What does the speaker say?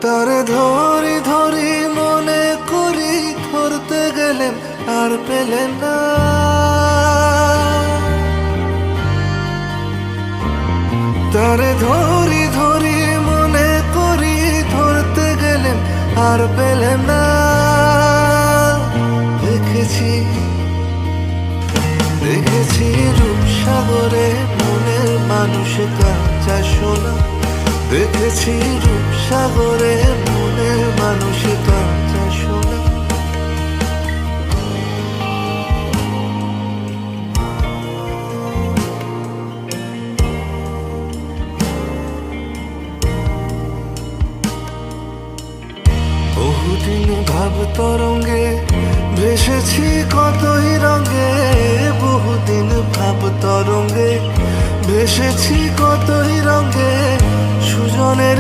তারে ধরি ধরি মনে করি, ধরতে গেলেন আর পেলেন না। তারে ধরি ধরি মনে করি, ধরতে গেলেন আর পেলেন না। দেখেছি রূপসাগরে মনের মানুষ কাঁচা সোনা। দেখেছি রূপসাগরে মনের মানুষ কাঁচা সোনা। বহুদিন ভাব তরঙ্গে ভেসেছি কতই রঙে। বহুদিন ভাব তরঙ্গে ভেসেছি কতই রঙে। সুজনের